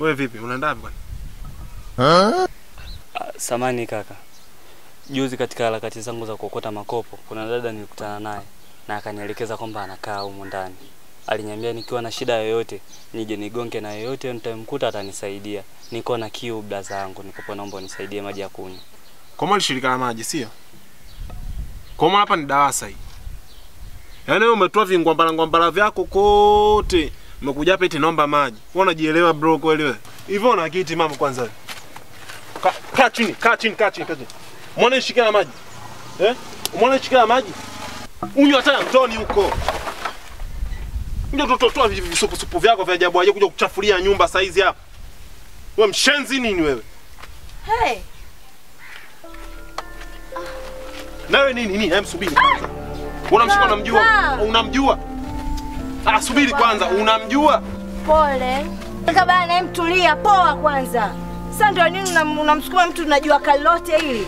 Wewe vipi? Unaenda wapi bwana? Samani kaka. Juzi katika harakati zangu za kuokota makopo, kuna dada nilikutana naye na akanielekeza kwamba anakaa huko ndani. Aliniambia nikiwa na shida yoyote, nije nigonge na yoyote nitamkuta atanisaidia. Niko na kiu blaza yangu, nikopo naomba unisaidie maji ya kunywa. Kwa mali shirika la maji sio? Kwa maana hapa ni darasa hii. Yaani wewe umetoa vingwambala vyako kote. Umekuja hapa eti naomba maji. Wewe unajielewa bro kweli wewe? Hivyo una kiti mama kwanza. Kaa chini. Muone shika na maji. Muone shika na maji. Unywa hata mtoni huko. Ndio tutotoa visupu vyako vya ajabu aje kuja kuchafulia nyumba saizi hapa. Wewe mshenzi nini wewe? Hey. Nawe nini? Hem subiri kwanza. Unamshika unamjua? Subiri kwanza, unamjua? Pole. Kaka bana mtulia poa kwanza. Sasa ndio nini unamsukuma mtu unajua kalote hili?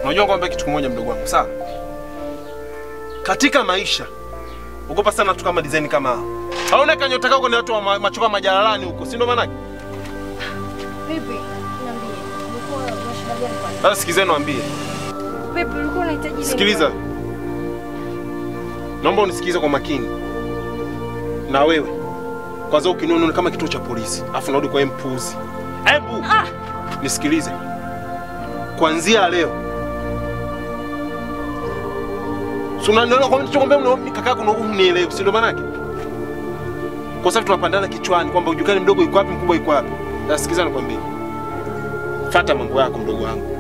Unajua kwamba kitu kimoja mdogo wangu, sawa? Katika maisha ugopa sana watu kama design kama hao. Haona kanyota kako ni watu wa machoka majalalani huko, si ndio maana yake? Vipi? Niambie. Ulikuwa unashida gani kwanza? Sasa sikizeni niambie. Vipi ulikuwa unahitaji nini? Sikiliza. Naomba unisikize kwa makini. Na wewe kwanza ukiniona kama kituo cha polisi, afu narudi kwa mpuzi. Hebu nisikilize. Kuanzia leo Sunaniona kwa mtu kwamba kaka yako unielewe, si ndio maana yake? Kwa sababu tunapandana kichwani kwamba ujukani mdogo yuko wapi mkubwa yuko wapi. Nasikiza nikwambie. Fuata mambo yako mdogo wangu.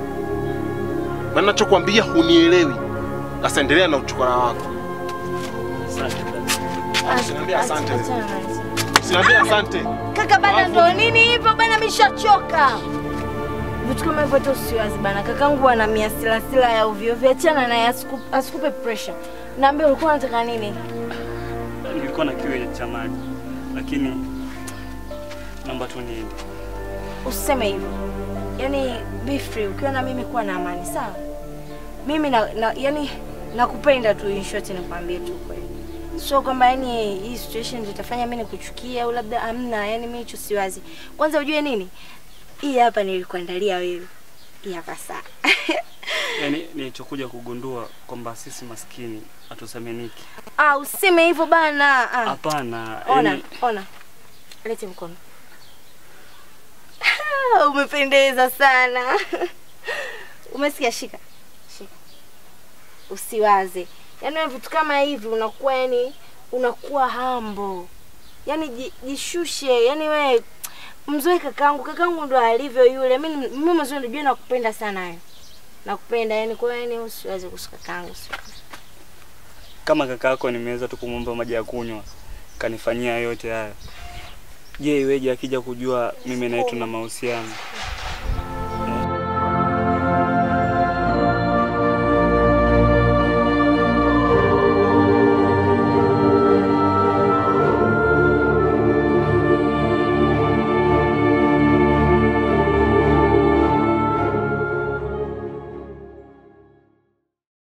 Maana ninachokuambia hunielewi. Sasa endelea na uchukara wako. Asante dada. Usiniambie asante. Usiniambie asante. Kaka bana ndo nini hivyo bana mishachoka. Vitu kama hivyo tu usiwazi bana. Kakangu ana miasilasila ya ovyo ovyo, achana naye asikupe pressure. Naambia ulikuwa unataka nini? Nilikuwa na kiu cha maji. Lakini naomba tu niende. Usiseme hivyo. Yaani be free, ukiwa na mimi kuwa na amani, sawa? Mimi yani nakupenda tu, in short nikwambie tu kweli. So kwamba yani hii situation ndio itafanya mimi nikuchukia au labda amna, yani mimi hicho siwazi. Kwanza ujue nini? Hii hapa nilikuandalia wewe. Hii hapa saa. Yaani nilichokuja kugundua kwamba sisi maskini hatusaminiki. Useme hivyo bana. Hapana. Ona. Lete mkono. Umependeza sana. Umesikia? Shika. Usiwaze. Yaani wewe vitu kama hivi unakuwa humble. Yaani jishushe. Yaani wewe mzoe kakangu ndo alivyo yule. Mimi mzoe ndio nakupenda sana wewe. Nakupenda yani kwa yani usiwaze kuhusu kakangu. Kama kaka yako nimeweza tu kumwomba maji ya kunywa, kanifanyia yote haya. Je, iweje akija kujua mimi na yeye tuna mahusiano?